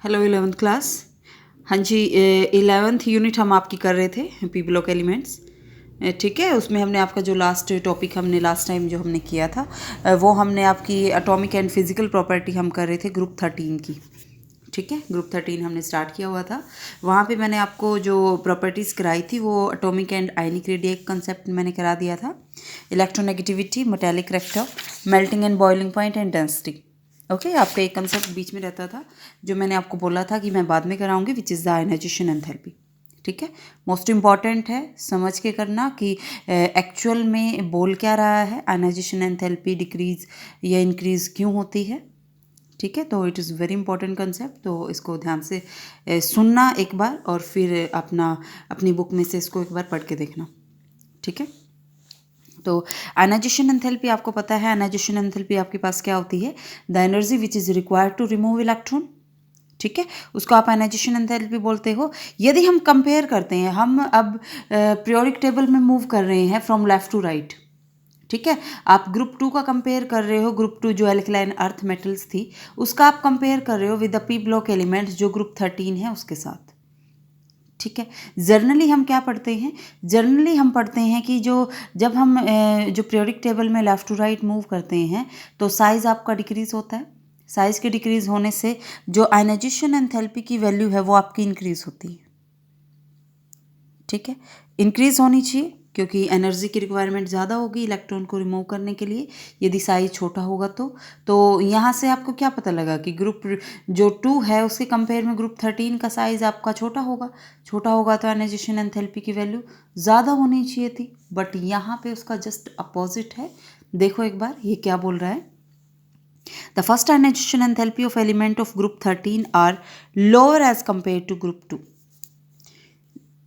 Hello 11th class. हाँ जी, 11th unit हम आपकी कर रहे थे पी ब्लॉक एलिमेंट्स। ठीक है, उसमें हमने आपका जो लास्ट टॉपिक हमने लास्ट टाइम जो हमने किया था वो हमने आपकी एटॉमिक एंड फिजिकल प्रॉपर्टी हम कर रहे थे ग्रुप 13 की। ठीक है, ग्रुप 13 हमने स्टार्ट किया हुआ था। वहाँ पे मैंने आपको जो प्रॉपर्टीज़ कराई थी वो atomic and ionic radiate concept मैंने करा दिया था। Electronegativity, metallic reactor, melting and boiling point and density. Okay, आपका एक कंसेप्ट बीच में रहता था जो मैंने आपको बोला था कि मैं बाद में कराऊंगी, which is the ionisation enthalpy. ठीक है, मोस्ट इम्पॉर्टेंट है समझ के करना कि एक्चुअल में बोल क्या रहा है, आयनाइजेशन एंथैल्पी डिक्रीज या इंक्रीज क्यों होती है। ठीक है, तो it is very important concept, तो इसको ध्यान से सुनना एक बार और फिर अपनी बुक में से इसको एक बार पढ़ के देखना। ठीक है, तो आयनाइजेशन एंथैल्पी आपको पता है, आयनाइजेशन एंथैल्पी आपके पास क्या होती है, the energy which is required to remove electron. ठीक है, उसको आप आयनाइजेशन एंथैल्पी बोलते हो। यदि हम कंपेयर करते हैं, हम अब पीरियोडिक टेबल में मूव कर रहे हैं फ्रॉम लेफ्ट टू राइट। ठीक है, आप ग्रुप 2 का कंपेयर कर रहे हो, ग्रुप 2 जो एल्कलाइन अर्थ मेटल्स थी उसका आप कंपेयर कर रहे हो with the P block elements जो ग्रुप 13 है उसके साथ। ठीक है, जर्नली हम क्या पढ़ते हैं, जर्नली हम पढ़ते हैं कि जब हम जो पीरियोडिक टेबल में लेफ्ट टू राइट मूव करते हैं तो साइज आपका डिक्रीज होता है। साइज के डिक्रीज होने से जो आयनाइजेशन एंथैल्पी की वैल्यू है वो आपकी इंक्रीज होती है। ठीक है, इंक्रीज होनी चाहिए क्योंकि एनर्जी की रिक्वायरमेंट ज़्यादा होगी इलेक्ट्रॉन को रिमूव करने के लिए। यदि साइज छोटा होगा तो यहाँ से आपको क्या पता लगा कि ग्रुप जो 2 है उसके कंपेयर में ग्रुप 13 का साइज आपका छोटा होगा। छोटा होगा तो आयनाइजेशन एंथैल्पी की वैल्यू ज़्यादा होनी चाहिए थी, बट यहाँ पे उसका जस्ट अपोजिट है। देखो एक बार ये क्या बोल रहा है, the first ionization enthalpy of element of group 13 are lower as compare to group 2।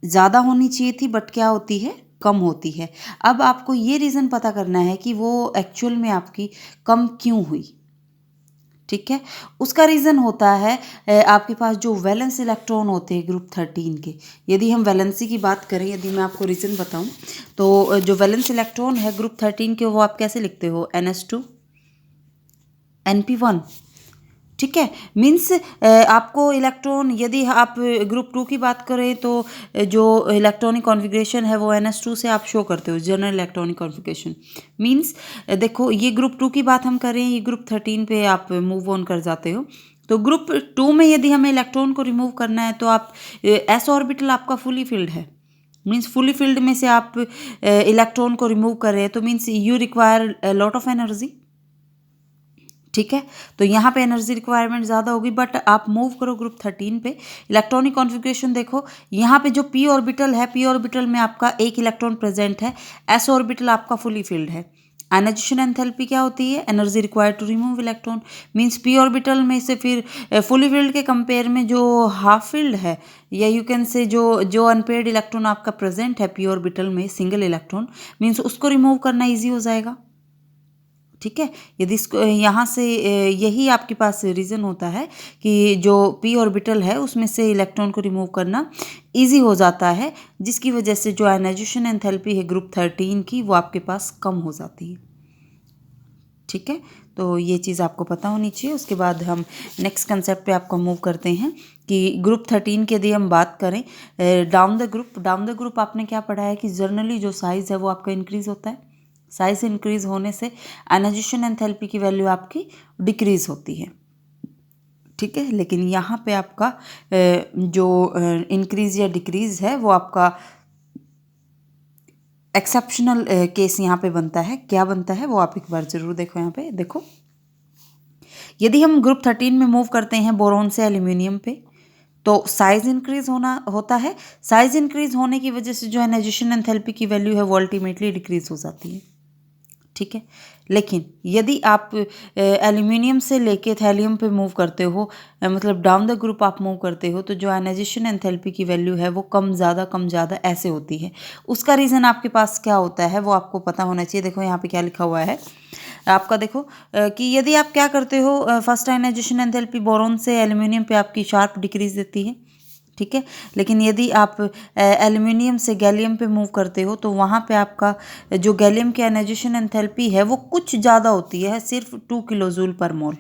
ज़्यादा होनी चाहिए थी बट क्या होती है, कम होती है। अब आपको ये रीज़न पता करना है कि वो एक्चुअल में आपकी कम क्यों हुई। ठीक है, उसका रीज़न होता है आपके पास जो वैलेंस इलेक्ट्रॉन होते हैं ग्रुप 13 के। यदि हम वैलेंसी की बात करें, यदि मैं आपको रीज़न बताऊं तो जो वैलेंस इलेक्ट्रॉन है ग्रुप 13 के वो आप कैसे लिखते हो, NS2 NP1। ठीक है, मीन्स आपको इलेक्ट्रॉन, यदि आप ग्रुप 2 की बात करें तो जो इलेक्ट्रॉनिक कॉन्फ़िगरेशन है वो NS2 से आप शो करते हो, जनरल इलेक्ट्रॉनिक कॉन्फ़िगरेशन। मीन्स देखो ये ग्रुप 2 की बात हम करें, ये ग्रुप 13 पे आप मूव ऑन कर जाते हो। तो ग्रुप 2 में यदि हमें इलेक्ट्रॉन को रिमूव करना है तो आप एस ऑर्बिटल आपका फुली फिल्ड है, मीन्स फुली फिल्ड में से आप इलेक्ट्रॉन को रिमूव कर रहे हैं, तो means you require lot of energy. ठीक है, तो यहाँ पे एनर्जी रिक्वायरमेंट ज़्यादा होगी, बट आप मूव करो ग्रुप 13 पे, इलेक्ट्रॉनिक कॉन्फ़िगरेशन देखो, यहाँ पे जो पी ऑर्बिटल है, पी ऑर्बिटल में आपका एक इलेक्ट्रॉन प्रेजेंट है, एस ऑर्बिटल आपका फुली फिल्ड है। आयनाइजेशन एंथैल्पी क्या होती है, energy required to remove electron. Means p orbital में से फिर फुली फिल्ड के कंपेयर में जो हाफ फिल्ड है, या यू कैन से जो अनपेयर्ड इलेक्ट्रॉन आपका प्रेजेंट है पी ऑर्बिटल में, सिंगल इलेक्ट्रॉन, मीन्स उसको रिमूव करना ईजी हो जाएगा। ठीक है, यदि इसको यहाँ से यही आपके पास रीज़न होता है कि जो पी ऑर्बिटल है उसमें से इलेक्ट्रॉन को रिमूव करना इजी हो जाता है, जिसकी वजह से जो आयनाइजेशन एंथैल्पी है ग्रुप 13 की वो आपके पास कम हो जाती है। ठीक है, तो ये चीज़ आपको पता होनी चाहिए। उसके बाद हम नेक्स्ट कंसेप्ट पे आपको मूव करते हैं कि ग्रुप 13 की यदि हम बात करें, डाउन द ग्रुप आपने क्या पढ़ा है कि जर्नली जो साइज़ है वो आपका इंक्रीज़ होता है। साइज इंक्रीज होने से आयनाइजेशन एंथैल्पी की वैल्यू आपकी डिक्रीज होती है। ठीक है, लेकिन यहाँ पे आपका जो इंक्रीज या डिक्रीज है वो आपका एक्सेप्शनल केस यहाँ पे बनता है। क्या बनता है वो आप एक बार ज़रूर देखो। यहाँ पे देखो, यदि हम ग्रुप 13 में मूव करते हैं बोरोन से एल्यूमिनियम पे, तो साइज इंक्रीज होता है। साइज इंक्रीज होने की वजह से जो आयनाइजेशन एंथैल्पी की वैल्यू है वो अल्टीमेटली डिक्रीज हो जाती है। ठीक है, लेकिन यदि आप एल्यूमिनियम से लेके थैलियम पे मूव करते हो, मतलब डाउन द ग्रुप आप मूव करते हो, तो जो आयनाइजेशन एंथैल्पी की वैल्यू है वो कम ज़्यादा ऐसे होती है। उसका रीज़न आपके पास क्या होता है वो आपको पता होना चाहिए। देखो यहाँ पे क्या लिखा हुआ है आपका, देखो कि यदि आप क्या करते हो, फर्स्ट आयनाइजेशन एंथैल्पी बोरोन से एल्यूमिनियम पे आपकी शार्प डिक्रीज देती है। ठीक है, लेकिन यदि आप एल्यूमिनियम से गैलियम पे मूव करते हो तो वहाँ पे आपका जो गैलियम की आयनाइजेशन एंथैल्पी है वो कुछ ज़्यादा होती है, सिर्फ 2 किलो जूल पर मोल।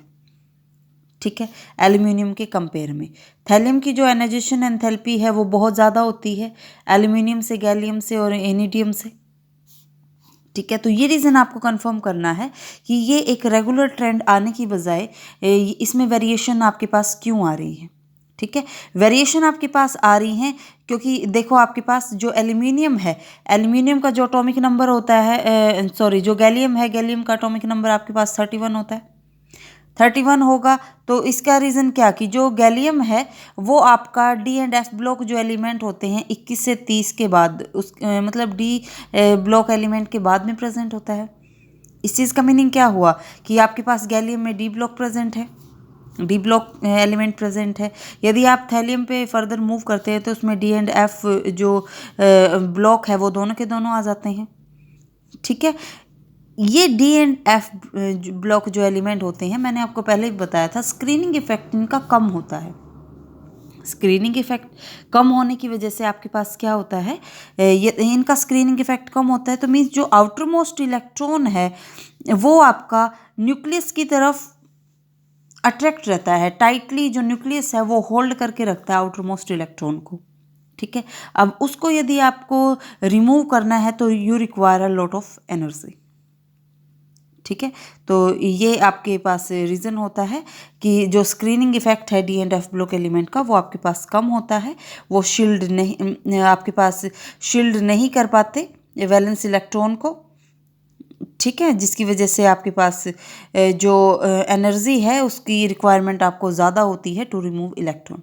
ठीक है, एल्यूमिनियम के कंपेयर में। थैलियम की जो आयनाइजेशन एंथैल्पी है वो बहुत ज़्यादा होती है एल्यूमिनियम से, गैलियम से और एनिडियम से। ठीक है, तो ये रीज़न आपको कंफर्म करना है कि ये एक रेगुलर ट्रेंड आने की बजाय इसमें वेरिएशन आपके पास क्यों आ रही है। ठीक है, वेरिएशन आपके पास आ रही हैं क्योंकि देखो आपके पास जो एल्यूमिनियम है, एल्यूमिनियम का जो एटॉमिक नंबर होता है, सॉरी जो गैलियम है, गैलियम का एटॉमिक नंबर आपके पास 31 होता है। 31 होगा तो इसका रीज़न क्या कि जो गैलियम है वो आपका डी एंड एफ ब्लॉक जो एलिमेंट होते हैं 21 से 30 के बाद मतलब डी ब्लॉक एलिमेंट के बाद में प्रेजेंट होता है। इस चीज़ का मीनिंग क्या हुआ कि आपके पास गैलियम में डी ब्लॉक प्रेजेंट है, डी ब्लॉक एलिमेंट प्रेजेंट है। यदि आप थैलियम पे फर्दर मूव करते हैं तो उसमें डी एंड एफ जो ब्लॉक है वो दोनों के दोनों आ जाते हैं। ठीक है, ये डी एंड एफ ब्लॉक जो एलिमेंट होते हैं, मैंने आपको पहले भी बताया था, स्क्रीनिंग इफेक्ट इनका कम होता है। स्क्रीनिंग इफेक्ट कम होने की वजह से आपके पास क्या होता है, ये इनका स्क्रीनिंग इफेक्ट कम होता है तो मीन्स जो आउटर मोस्ट इलेक्ट्रॉन है वो आपका न्यूक्लियस की तरफ अट्रैक्ट रहता है। टाइटली जो न्यूक्लियस है वो होल्ड करके रखता है आउटर मोस्ट इलेक्ट्रॉन को। ठीक है, अब उसको यदि आपको रिमूव करना है तो you require a lot of energy. ठीक है, तो ये आपके पास रीज़न होता है कि जो स्क्रीनिंग इफेक्ट है D and F block element का वो आपके पास कम होता है। वो शील्ड नहीं, आपके पास शील्ड नहीं कर पाते वैलेंस इलेक्ट्रॉन को। ठीक है, जिसकी वजह से आपके पास जो एनर्जी है उसकी रिक्वायरमेंट आपको ज़्यादा होती है टू रिमूव इलेक्ट्रॉन।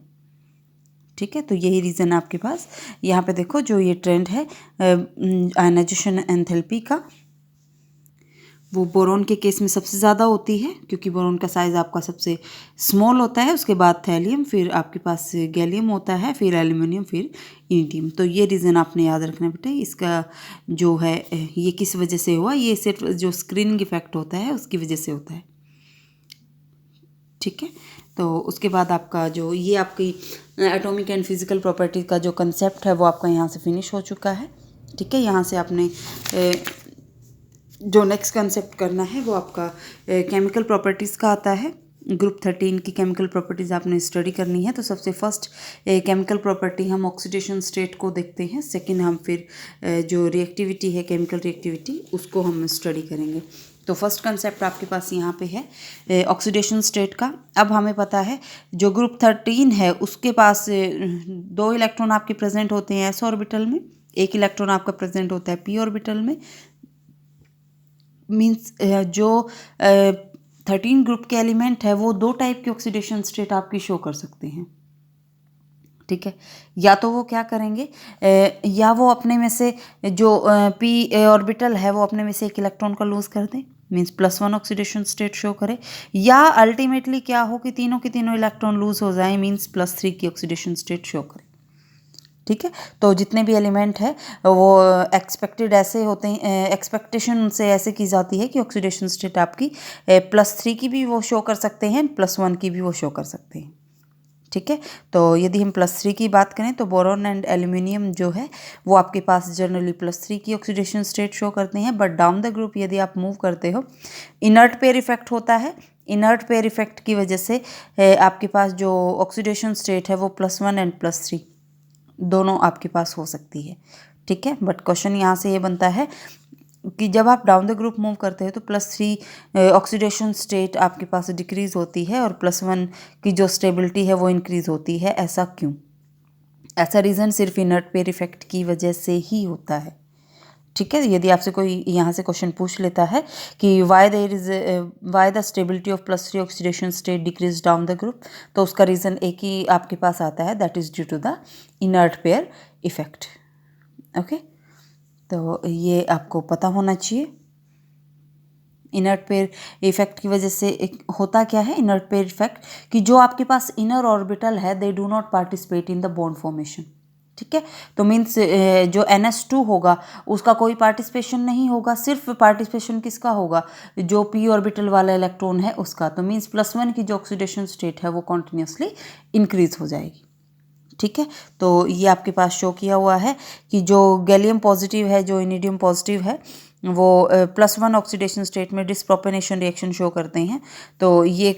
ठीक है, तो यही रीज़न आपके पास यहाँ पे देखो जो ये ट्रेंड है आयनाइजेशन एंथैल्पी का, वो बोरोन के केस में सबसे ज़्यादा होती है क्योंकि बोरोन का साइज़ आपका सबसे स्मॉल होता है। उसके बाद थैलियम, फिर आपके पास गैलियम होता है, फिर एल्यूमिनियम, फिर इनिडियम। तो ये रीज़न आपने याद रखना बेटा। इसका जो है ये किस वजह से हुआ, ये सिर्फ जो स्क्रीनिंग इफेक्ट होता है उसकी वजह से होता है। ठीक है, तो उसके बाद आपका जो ये आपकी एटॉमिक एंड फिजिकल प्रॉपर्टी का जो कंसेप्ट है वो आपका यहाँ से फिनिश हो चुका है। ठीक है, यहाँ से आपने जो नेक्स्ट कंसेप्ट करना है वो आपका केमिकल प्रॉपर्टीज़ का आता है। ग्रुप 13 की केमिकल प्रॉपर्टीज़ आपने स्टडी करनी है। तो सबसे फर्स्ट केमिकल प्रॉपर्टी हम ऑक्सीडेशन स्टेट को देखते हैं। सेकंड हम फिर जो रिएक्टिविटी है, केमिकल रिएक्टिविटी, उसको हम स्टडी करेंगे। तो फर्स्ट कंसेप्ट आपके पास यहाँ पे है ऑक्सीडेशन स्टेट का। अब हमें पता है जो ग्रुप 13 है उसके पास 2 इलेक्ट्रॉन आपके प्रेजेंट होते हैं एस ऑर्बिटल में, 1 इलेक्ट्रॉन आपका प्रेजेंट होता है पी ऑर्बिटल में। मीन्स जो 13 ग्रुप के एलिमेंट है वो 2 टाइप के ऑक्सीडेशन स्टेट आपकी शो कर सकते हैं। ठीक है, या तो वो क्या करेंगे, या वो अपने में से जो पी ऑर्बिटल है वो अपने में से 1 इलेक्ट्रॉन का लूज कर दें, मीन्स +1 ऑक्सीडेशन स्टेट शो करे, या अल्टीमेटली क्या हो कि तीनों के तीनों इलेक्ट्रॉन लूज हो जाएं, मीन्स +3 की ऑक्सीडेशन स्टेट शो करे। ठीक है, तो जितने भी एलिमेंट है वो एक्सपेक्टेड ऐसे होते हैं, एक्सपेक्टेशन उनसे ऐसे की जाती है कि ऑक्सीडेशन स्टेट आपकी +3 की भी वो शो कर सकते हैं, +1 की भी वो शो कर सकते हैं। ठीक है, तो यदि हम +3 की बात करें तो बोरोन एंड एल्यूमिनियम जो है वो आपके पास जनरली +3 की ऑक्सीडेशन स्टेट शो करते हैं। बट डाउन द ग्रुप यदि आप मूव करते हो, इनर्ट पेयर इफेक्ट होता है। इनर्ट पेयर इफेक्ट की वजह से आपके पास जो ऑक्सीडेशन स्टेट है वो +1 एंड +3 दोनों आपके पास हो सकती है। ठीक है, बट क्वेश्चन यहाँ से ये बनता है कि जब आप डाउन द ग्रुप मूव करते हैं तो +3 ऑक्सीडेशन स्टेट आपके पास डिक्रीज़ होती है और +1 की जो स्टेबिलिटी है वो इंक्रीज़ होती है। ऐसा क्यों? ऐसा रीज़न सिर्फ इनर्ट पेयर इफेक्ट की वजह से ही होता है। ठीक है, यदि आपसे कोई यहाँ से क्वेश्चन पूछ लेता है कि why the stability of +3 oxidation state decrease down the group, तो उसका रीज़न एक ही आपके पास आता है, that is due to the inert pair effect. Okay, तो ये आपको पता होना चाहिए। इनर्ट पेयर इफेक्ट की वजह से एक होता क्या है, इनर्ट पेयर इफेक्ट, कि जो आपके पास इनर ऑर्बिटल है they do not participate in the bond formation. ठीक है, तो मीन्स जो NH2 होगा उसका कोई पार्टिसिपेशन नहीं होगा, सिर्फ पार्टिसिपेशन किसका होगा, जो p ऑर्बिटल वाला इलेक्ट्रॉन है उसका। तो मीन्स +1 की जो ऑक्सीडेशन स्टेट है वो कॉन्टिन्यूसली इंक्रीज हो जाएगी। ठीक है, तो ये आपके पास शो किया हुआ है कि जो गैलियम पॉजिटिव है, जो इनिडियम पॉजिटिव है, वो +1 ऑक्सीडेशन स्टेट में डिसप्रोपेनेशन रिएक्शन शो करते हैं। तो ये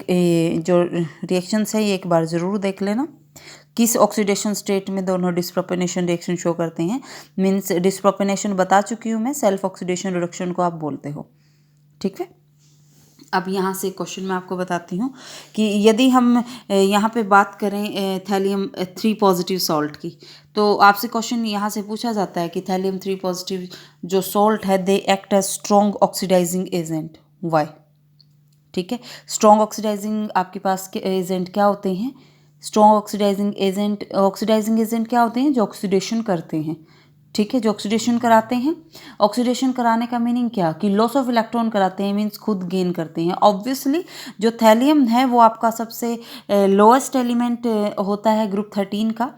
जो रिएक्शंस है ये एक बार ज़रूर देख लेना, किस ऑक्सीडेशन स्टेट में दोनों डिसप्रोपेनेशन रिएक्शन शो करते हैं। मीन्स डिसप्रोपेनेशन बता चुकी हूँ मैं, सेल्फ ऑक्सीडेशन रिडक्शन को आप बोलते हो, ठीक है। अब यहाँ से क्वेश्चन मैं आपको बताती हूँ कि यदि हम यहाँ पे बात करें थैलियम 3 पॉजिटिव सॉल्ट की, तो आपसे क्वेश्चन यहाँ से पूछा जाता है कि थैलियम 3 पॉजिटिव जो सॉल्ट है they act as strong oxidizing agent, why, ठीक है। स्ट्रॉन्ग ऑक्सीडाइजिंग आपके पास के एजेंट क्या होते हैं? स्ट्रॉन्ग ऑक्सीडाइजिंग एजेंट क्या होते हैं? जो ऑक्सीडेशन करते हैं, ठीक है, जो ऑक्सीडेशन कराते हैं। ऑक्सीडेशन कराने का मीनिंग क्या? कि लॉस ऑफ इलेक्ट्रॉन कराते हैं, मीन्स खुद गेन करते हैं। ऑब्वियसली जो थैलियम है वो आपका सबसे लोएस्ट एलिमेंट होता है ग्रुप 13 का।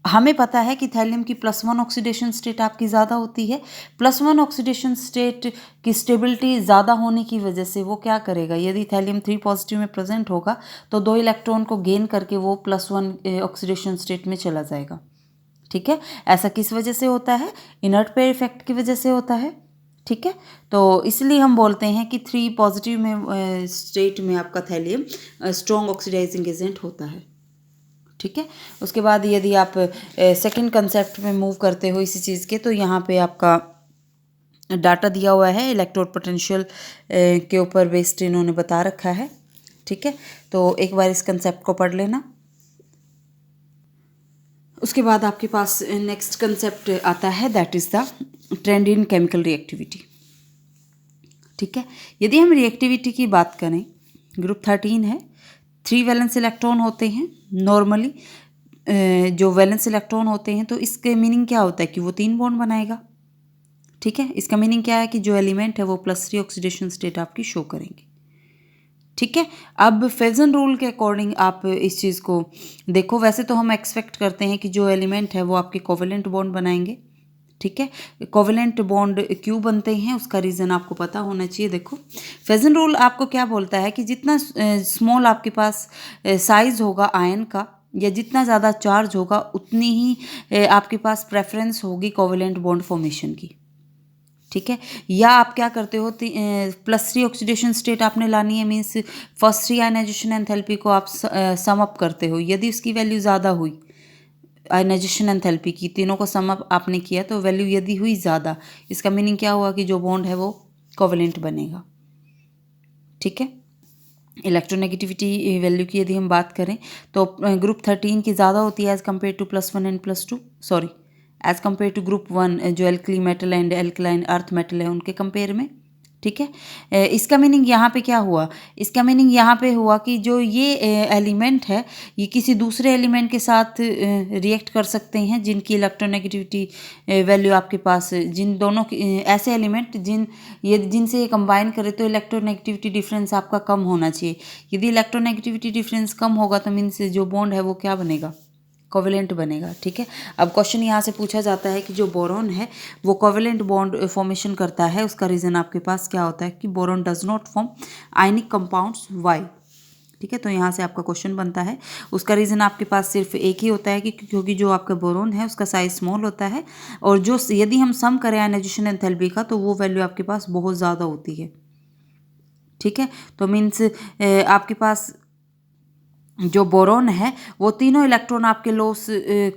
हमें पता है कि थैलियम की +1 ऑक्सीडेशन स्टेट आपकी ज़्यादा होती है। +1 ऑक्सीडेशन स्टेट की स्टेबिलिटी ज़्यादा होने की वजह से वो क्या करेगा, यदि थैलियम 3 पॉजिटिव में प्रेजेंट होगा तो 2 इलेक्ट्रॉन को गेन करके वो +1 ऑक्सीडेशन स्टेट में चला जाएगा, ठीक है। ऐसा किस वजह से होता है? इनर्ट पेयर इफेक्ट की वजह से होता है, ठीक है। तो इसलिए हम बोलते हैं कि 3 पॉजिटिव में स्टेट में आपका थैलियम स्ट्रॉन्ग ऑक्सीडाइजिंग एजेंट होता है, ठीक है। उसके बाद यदि आप सेकंड कंसेप्ट में मूव करते हो इसी चीज़ के, तो यहाँ पे आपका डाटा दिया हुआ है इलेक्ट्रोड पोटेंशियल के ऊपर बेस्ड इन्होंने बता रखा है, ठीक है। तो एक बार इस कंसेप्ट को पढ़ लेना। उसके बाद आपके पास नेक्स्ट कंसेप्ट आता है, that is the trend in chemical reactivity, ठीक है। यदि हम रिएक्टिविटी की बात करें, ग्रुप 13 है, 3 वैलेंस इलेक्ट्रॉन होते हैं नॉर्मली। जो वैलेंस इलेक्ट्रॉन होते हैं तो इसके मीनिंग क्या होता है कि वो 3 बॉन्ड बनाएगा, ठीक है। इसका मीनिंग क्या है कि जो एलिमेंट है वो +3 ऑक्सीडेशन स्टेट आपकी शो करेंगे, ठीक है। अब फेजन रूल के अकॉर्डिंग आप इस चीज़ को देखो, वैसे तो हम एक्सपेक्ट करते हैं कि जो एलिमेंट है वो आपके कोवेलेंट बॉन्ड बनाएंगे, ठीक है। कोवेलेंट बॉन्ड क्यों बनते हैं उसका रीज़न आपको पता होना चाहिए। देखो, फेजन रूल आपको क्या बोलता है कि जितना स्मॉल आपके पास साइज होगा आयन का, या जितना ज़्यादा चार्ज होगा उतनी ही आपके पास प्रेफरेंस होगी कोवेलेंट बॉन्ड फॉर्मेशन की, ठीक है। या आप क्या करते हो, +3 ऑक्सीडेशन स्टेट आपने लानी है, मीन्स फर्स्ट आयनाइजेशन एंथैल्पी को आप सम अप करते हो। यदि उसकी वैल्यू ज़्यादा हुई आयनाइजेशन एंथैल्पी की, तीनों को सम अप आपने किया तो वैल्यू यदि हुई ज़्यादा, इसका मीनिंग क्या हुआ कि जो बॉन्ड है वो कोवेलेंट बनेगा, ठीक है। इलेक्ट्रोनेगेटिविटी वैल्यू की यदि हम बात करें तो ग्रुप 13 की ज़्यादा होती है as compare to +1 and +2, sorry as compare to group 1 जो alkali metal and alkaline earth metal है उनके कंपेयर में, ठीक है। इसका मीनिंग यहाँ पे क्या हुआ? इसका मीनिंग यहाँ पे हुआ कि जो ये एलिमेंट है ये किसी दूसरे एलिमेंट के साथ रिएक्ट कर सकते हैं जिनकी इलेक्ट्रोनेगेटिविटी वैल्यू आपके पास, जिन दोनों ऐसे एलिमेंट जिनसे ये कंबाइन करे तो इलेक्ट्रोनेगेटिविटी डिफरेंस आपका कम होना चाहिए। यदि इलेक्ट्रोनेगेटिविटी डिफरेंस कम होगा तो मीन्स जो बॉन्ड है वो क्या बनेगा? कोवेलेंट बनेगा, ठीक है। अब क्वेश्चन यहाँ से पूछा जाता है कि जो बोरॉन है वो कोवेलेंट बॉन्ड फॉर्मेशन करता है, उसका रीज़न आपके पास क्या होता है कि boron does not form ionic compounds, why, ठीक है। तो यहाँ से आपका क्वेश्चन बनता है, उसका रीज़न आपके पास सिर्फ एक ही होता है कि क्योंकि जो आपका बोरॉन है उसका साइज स्मॉल होता है, और जो यदि हम सम करें आयनाइजेशन एंथैल्पी का तो वो वैल्यू आपके पास बहुत ज़्यादा होती है, ठीक है। तो मीन्स आपके पास जो बोरॉन है वो तीनों इलेक्ट्रॉन आपके लॉस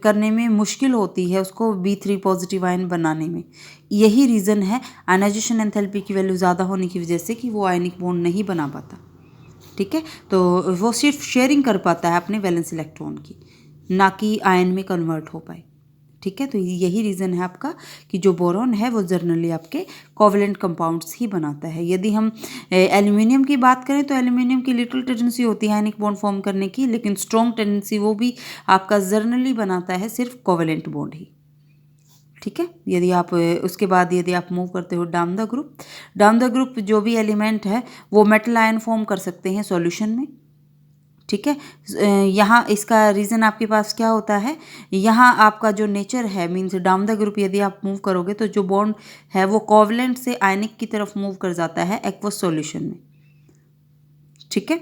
करने में मुश्किल होती है, उसको B3 पॉजिटिव आयन बनाने में। यही रीज़न है आयनाइजेशन एंथैल्पी की वैल्यू ज़्यादा होने की वजह से कि वो आयनिक बॉन्ड नहीं बना पाता, ठीक है। तो वो सिर्फ शेयरिंग कर पाता है अपने वैलेंस इलेक्ट्रॉन की, ना कि आयन में कन्वर्ट हो पाए, ठीक है। तो यही रीज़न है आपका कि जो बोरॉन है वो जनरली आपके कोवेलेंट कंपाउंड्स ही बनाता है। यदि हम एल्यूमिनियम की बात करें तो एल्यूमिनियम की लिटिल टेंडेंसी होती है आयनिक बॉन्ड फॉर्म करने की, लेकिन स्ट्रॉन्ग टेंडेंसी वो भी आपका जनरली बनाता है सिर्फ कोवेलेंट बॉन्ड ही, ठीक है। यदि आप उसके बाद यदि आप मूव करते हो डाउन द ग्रुप जो भी एलिमेंट है वो मेटल आयन फॉर्म कर सकते हैं सॉल्यूशन में, ठीक है। यहाँ इसका रीज़न आपके पास क्या होता है, यहाँ आपका जो नेचर है, मीन्स डाउन द ग्रुप यदि आप मूव करोगे तो जो बॉन्ड है वो कोवेलेंट से आयनिक की तरफ मूव कर जाता है एक्वस सॉल्यूशन में, ठीक है।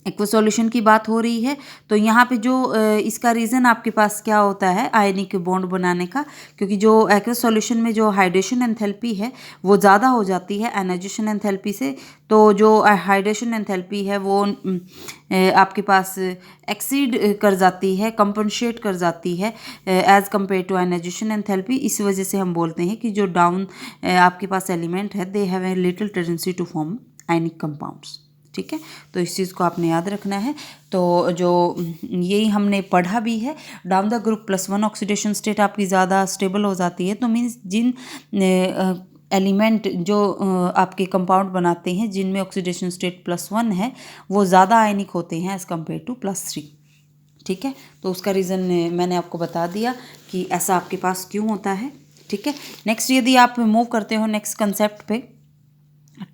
एक्वस सॉल्यूशन की बात हो रही है तो यहाँ पे जो इसका रीज़न आपके पास क्या होता है आयनिक बॉन्ड बनाने का, क्योंकि जो एक्वस सॉल्यूशन में जो हाइड्रेशन एंथैल्पी है वो ज़्यादा हो जाती है एनाइजेशन एंथैल्पी से। तो जो हाइड्रेशन एंथैल्पी है वो आपके पास एक्सीड कर जाती है, कंपनसेट कर जाती है as compare to ionization enthalpy. इस वजह से हम बोलते हैं कि जो डाउन आपके पास एलिमेंट है they have a little tendency to form ionic compounds. ठीक है, तो इस चीज़ को आपने याद रखना है। तो जो यही हमने पढ़ा भी है, down the group +1 oxidation state आपकी ज़्यादा स्टेबल हो जाती है। तो मीन्स जिन एलिमेंट जो आपके कंपाउंड बनाते हैं जिनमें ऑक्सीडेशन स्टेट +1 है वो ज़्यादा आयनिक होते हैं एज़ कम्पेयर टू +3। ठीक है, तो उसका रीज़न मैंने आपको बता दिया कि ऐसा आपके पास क्यों होता है। ठीक है, नेक्स्ट यदि आप मूव करते हो नेक्स्ट कंसेप्ट पे,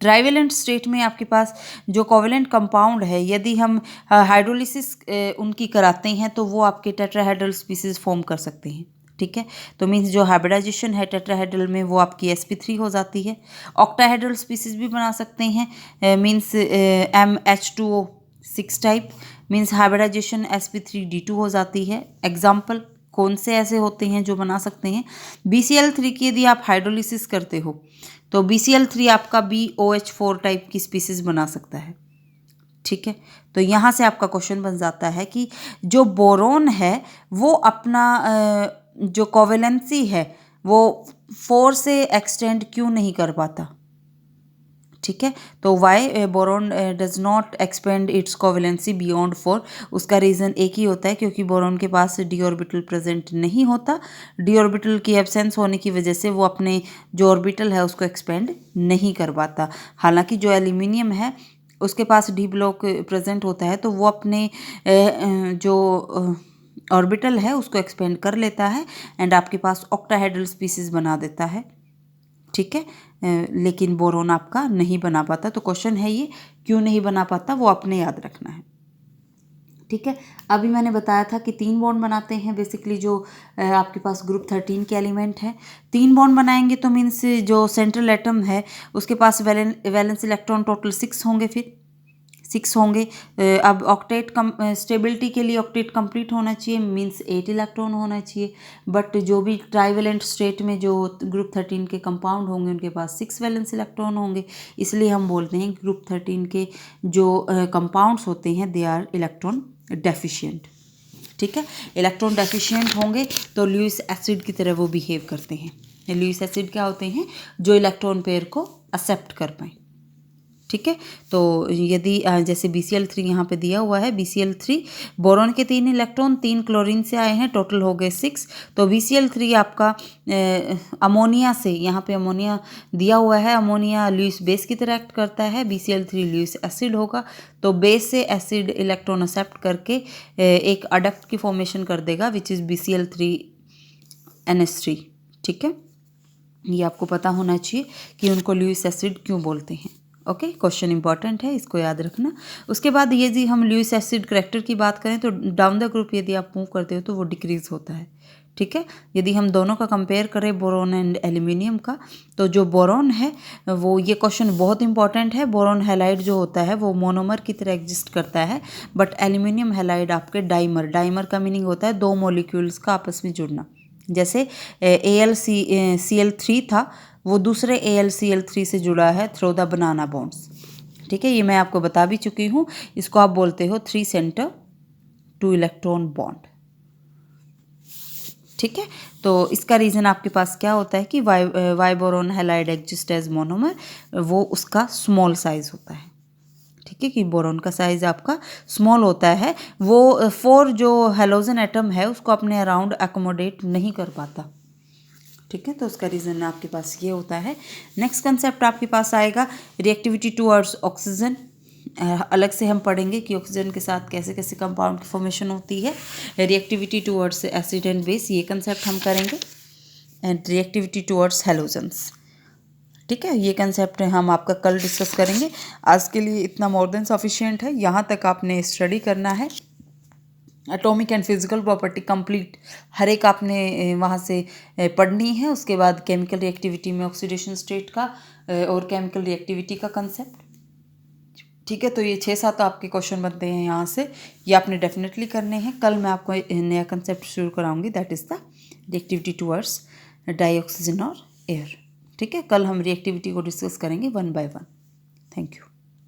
ट्राइवेलेंट स्टेट में आपके पास जो कोवेलेंट कंपाउंड है यदि हम हाइड्रोलिसिस उनकी कराते हैं तो वो आपके टेट्राहेड्रल स्पीसीज फॉर्म कर सकते हैं। ठीक है, तो मीन्स जो हाइब्रिडाइजेशन है टेट्राहेड्रल में वो आपकी sp3 हो जाती है। ऑक्टाहेड्रल स्पीसीज भी बना सकते हैं, means MH2O6 type, means hybridisation sp3d2 हो जाती है। एग्जाम्पल कौन से ऐसे होते हैं जो बना सकते हैं, BCl3 की यदि आप हाइड्रोलिसिस करते हो तो BCl3 आपका BOH4 टाइप की स्पीसीज बना सकता है। ठीक है, तो यहाँ से आपका क्वेश्चन बन जाता है कि जो बोरोन है वो अपना जो कोवेलेंसी है वो 4 से एक्सटेंड क्यों नहीं कर पाता। ठीक है, तो why boron does not expand its covalency beyond 4। उसका रीज़न एक ही होता है, क्योंकि बोरोन के पास डी ऑर्बिटल प्रेजेंट नहीं होता। डी ऑर्बिटल की एब्सेंस होने की वजह से वो अपने जो ऑर्बिटल है उसको एक्सपेंड नहीं कर पाता। हालांकि जो एल्यूमिनियम है उसके पास डी ब्लॉक प्रेजेंट होता है तो वो अपने जो ऑर्बिटल है उसको एक्सपेंड कर लेता है एंड आपके पास ऑक्टाहेड्रल स्पीसीज बना देता है। ठीक है, लेकिन बोरोन आपका नहीं बना पाता। तो क्वेश्चन है ये क्यों नहीं बना पाता वो आपने याद रखना है। ठीक है, अभी मैंने बताया था कि 3 बॉन्ड बनाते हैं बेसिकली जो आपके पास ग्रुप 13 के एलिमेंट हैं। 3 बॉन्ड बनाएंगे तो मीन्स जो सेंट्रल एटम है उसके पास वैलेंस इलेक्ट्रॉन टोटल 6 होंगे, फिर 6 होंगे। अब ऑक्टेट स्टेबिलिटी के लिए ऑक्टेट कंप्लीट होना चाहिए, मींस 8 इलेक्ट्रॉन होना चाहिए। बट जो भी ट्राइवेलेंट स्टेट में जो ग्रुप 13 के कंपाउंड होंगे उनके पास 6 वैलेंस इलेक्ट्रॉन होंगे। इसलिए हम बोलते हैं ग्रुप 13 के जो कंपाउंड्स होते हैं दे आर इलेक्ट्रॉन डेफिशिएंट। ठीक है, इलेक्ट्रॉन डेफिशिएंट होंगे तो ल्यूइस एसिड की तरह वो बिहेव करते हैं। ल्यूइस एसिड क्या होते हैं, जो इलेक्ट्रॉन पेयर को एक्सेप्ट कर पाएँ। ठीक है, तो यदि जैसे BCl3 यहाँ पे दिया हुआ है, BCl3 बोरोन के 3 इलेक्ट्रॉन 3 क्लोरीन से आए हैं, टोटल हो गए 6। तो BCl3 आपका अमोनिया से, यहाँ पे अमोनिया दिया हुआ है, अमोनिया ल्यूइस बेस की तरह एक्ट करता है, BCl3 ल्यूइस एसिड होगा। तो बेस से एसिड इलेक्ट्रॉन एक्सेप्ट करके एक अडक्ट की फॉर्मेशन कर देगा विच इज़ BCl3NH3। ठीक है, ये आपको पता होना चाहिए कि उनको ल्यूइस एसिड क्यों बोलते हैं। ओके, क्वेश्चन इंपॉर्टेंट है, इसको याद रखना। उसके बाद यदि हम ल्यूइस एसिड करैक्टर की बात करें तो डाउन द ग्रुप यदि आप मूव करते हो तो वो डिक्रीज होता है। ठीक है, यदि हम दोनों का कंपेयर करें बोरोन एंड एल्यूमिनियम का, तो जो बोरोन है वो, ये क्वेश्चन बहुत इंपॉर्टेंट है, बोरोन हैलाइड जो होता है वो मोनोमर की तरह एग्जिस्ट करता है, बट एल्यूमिनियम हैलाइड आपके डाइमर, डाइमर का मीनिंग होता है 2 मॉलिक्यूल्स का आपस में जुड़ना। जैसे AlCl3 था वो दूसरे AlCl3 से जुड़ा है थ्रू द बनाना बॉन्ड्स। ठीक है, ये मैं आपको बता भी चुकी हूँ। इसको आप बोलते हो 3 सेंटर 2 इलेक्ट्रॉन बॉन्ड। ठीक है, तो इसका रीज़न आपके पास क्या होता है कि why boron halide exist as monomer, वो उसका स्मॉल साइज होता है। ठीक है, कि बोरोन का साइज आपका स्मॉल होता है, वो 4 जो हेलोजन एटम है उसको अपने अराउंड एकोमोडेट नहीं कर पाता। ठीक है, तो उसका रीज़न आपके पास ये होता है। नेक्स्ट कंसेप्ट आपके पास आएगा रिएक्टिविटी टूवर्ड्स ऑक्सीजन। अलग से हम पढ़ेंगे कि ऑक्सीजन के साथ कैसे कैसे कंपाउंड की फॉर्मेशन होती है। Reactivity towards acid and base, ये कंसेप्ट हम करेंगे, एंड रिएक्टिविटी टूवर्ड्स हेलोजन्स। ठीक है, ये कंसेप्ट हम आपका कल डिस्कस करेंगे। आज के लिए इतना मोर देन सफिशिएंट है, यहाँ तक आपने स्टडी करना है। Atomic and physical property complete हर एक आपने वहाँ से पढ़नी है। उसके बाद केमिकल रिएक्टिविटी में ऑक्सीडेशन स्टेट का और केमिकल रिएक्टिविटी का कंसेप्ट। ठीक है, तो ये 6-7 आपके क्वेश्चन बनते हैं यहाँ से, ये आपने डेफिनेटली करने हैं। कल मैं आपको नया कंसेप्ट शुरू कराऊंगी, that is the reactivity towards dioxygen और एयर। ठीक है, कल हम रिएक्टिविटी को डिस्कस करेंगे 1 by 1। Thank you.